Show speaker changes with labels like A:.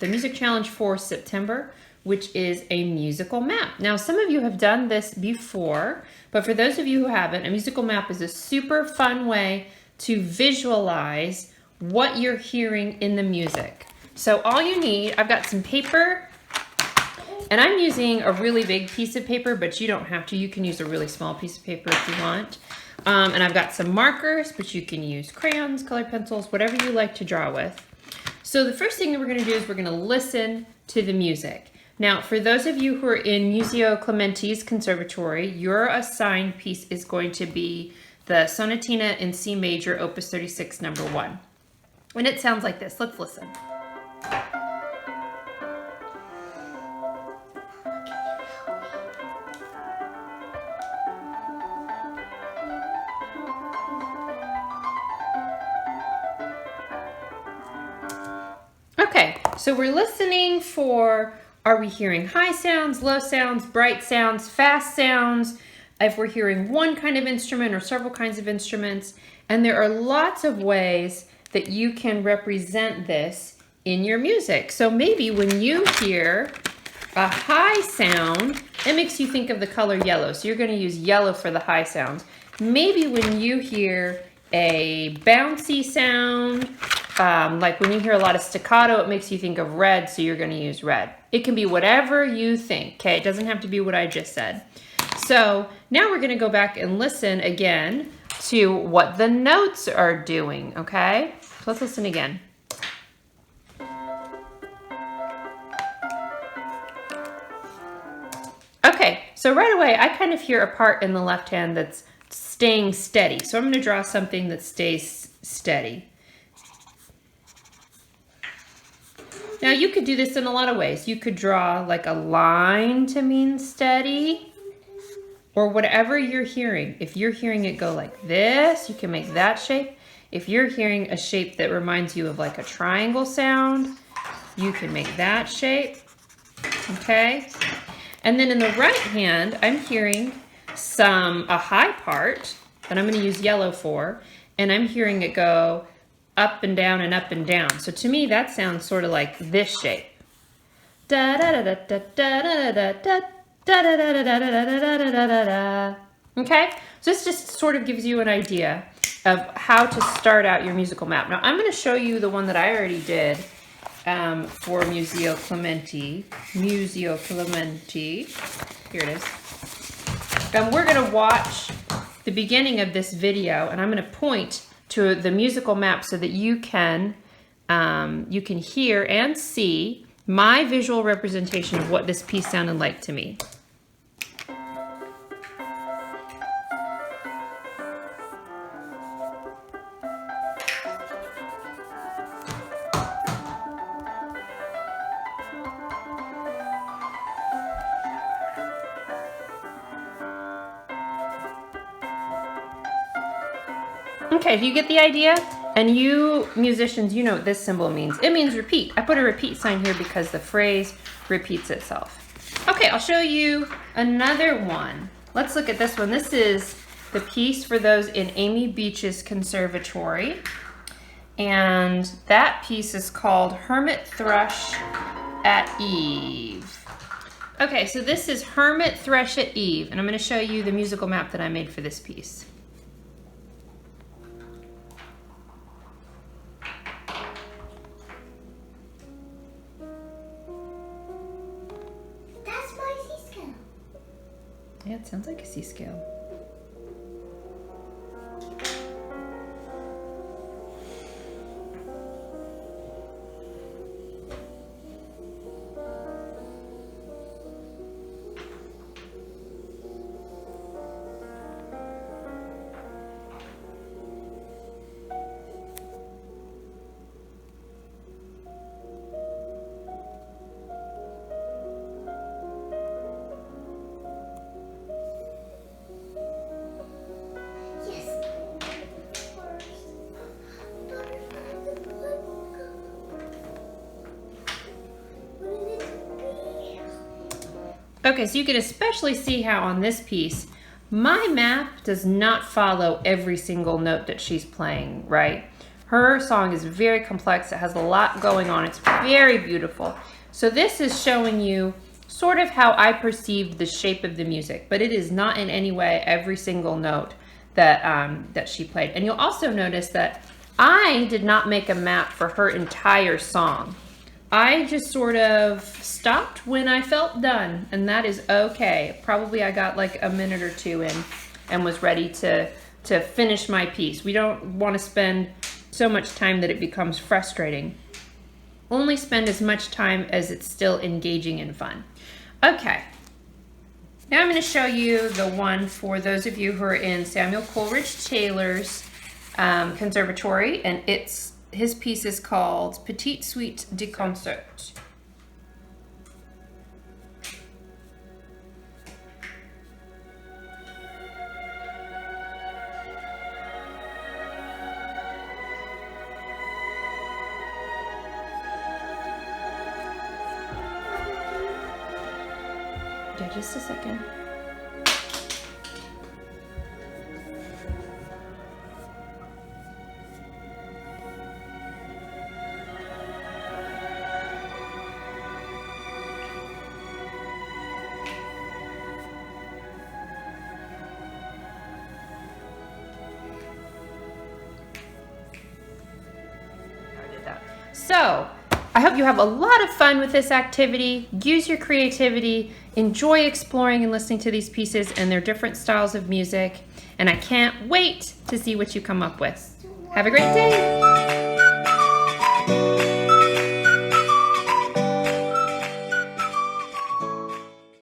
A: the music challenge for September, which is a musical map. Now, some of you have done this before, but for those of you who haven't, a musical map is a super fun way to visualize what you're hearing in the music. So all you need, I've got some paper, and I'm using a really big piece of paper, but you don't have to. You can use a really small piece of paper if you want. And I've got some markers, but you can use crayons, colored pencils, whatever you like to draw with. So the first thing that we're going to do is we're going to listen to the music. Now, for those of you who are in Museo Clementi's conservatory, your assigned piece is going to be the Sonatina in C major, Opus 36, number 1. And it sounds like this. Let's listen. Okay, so we're listening for, are we hearing high sounds, low sounds, bright sounds, fast sounds, if we're hearing one kind of instrument or several kinds of instruments. And there are lots of ways that you can represent this in your music. So maybe when you hear a high sound, it makes you think of the color yellow. So you're going to use yellow for the high sounds. Maybe when you hear a bouncy sound, like when you hear a lot of staccato, it makes you think of red, so you're going to use red. It can be whatever you think, okay? It doesn't have to be what I just said. So now we're going to go back and listen again to what the notes are doing, okay? So let's listen again. Okay, so right away, I kind of hear a part in the left hand that's staying steady. So I'm going to draw something that stays steady. Now you could do this in a lot of ways. You could draw like a line to mean steady, or whatever you're hearing. If you're hearing it go like this, you can make that shape. If you're hearing a shape that reminds you of like a triangle sound, you can make that shape, okay? And then in the right hand, I'm hearing a high part that I'm gonna use yellow for, and I'm hearing it go up and down and up and down. So to me, that sounds sort of like this shape. Da da da da da da da da da da da da da da da da da. Okay, so this just sort of gives you an idea of how to start out your musical map. Now I'm going to show you the one that I already did for Museo Clementi. Museo Clementi. Here it is. And we're going to watch the beginning of this video, and I'm going to point to the musical map so that you can hear and see my visual representation of what this piece sounded like to me. Okay, do you get the idea? And you musicians, you know what this symbol means. It means repeat. I put a repeat sign here because the phrase repeats itself. Okay, I'll show you another one. Let's look at this one. This is the piece for those in Amy Beach's conservatory. And that piece is called Hermit, Thrush at Eve. Okay, so this is Hermit, Thrush at Eve. And I'm going to show you the musical map that I made for this piece. Yeah, it sounds like a C scale. Okay, so you can especially see how on this piece, my map does not follow every single note that she's playing, right? Her song is very complex. It has a lot going on. It's very beautiful. So this is showing you sort of how I perceived the shape of the music, but it is not in any way every single note that she played. And you'll also notice that I did not make a map for her entire song. I just sort of stopped when I felt done, and that is okay. Probably I got like a minute or two in and was ready to finish my piece. We don't want to spend so much time that it becomes frustrating. Only spend as much time as it's still engaging and fun. Okay, now I'm going to show you the one for those of you who are in Samuel Coleridge Taylor's conservatory, and his piece is called Petite Suite de Concert. Yeah, just a second. So, I hope you have a lot of fun with this activity. Use your creativity, enjoy exploring and listening to these pieces and their different styles of music, and I can't wait to see what you come up with. Have a great day!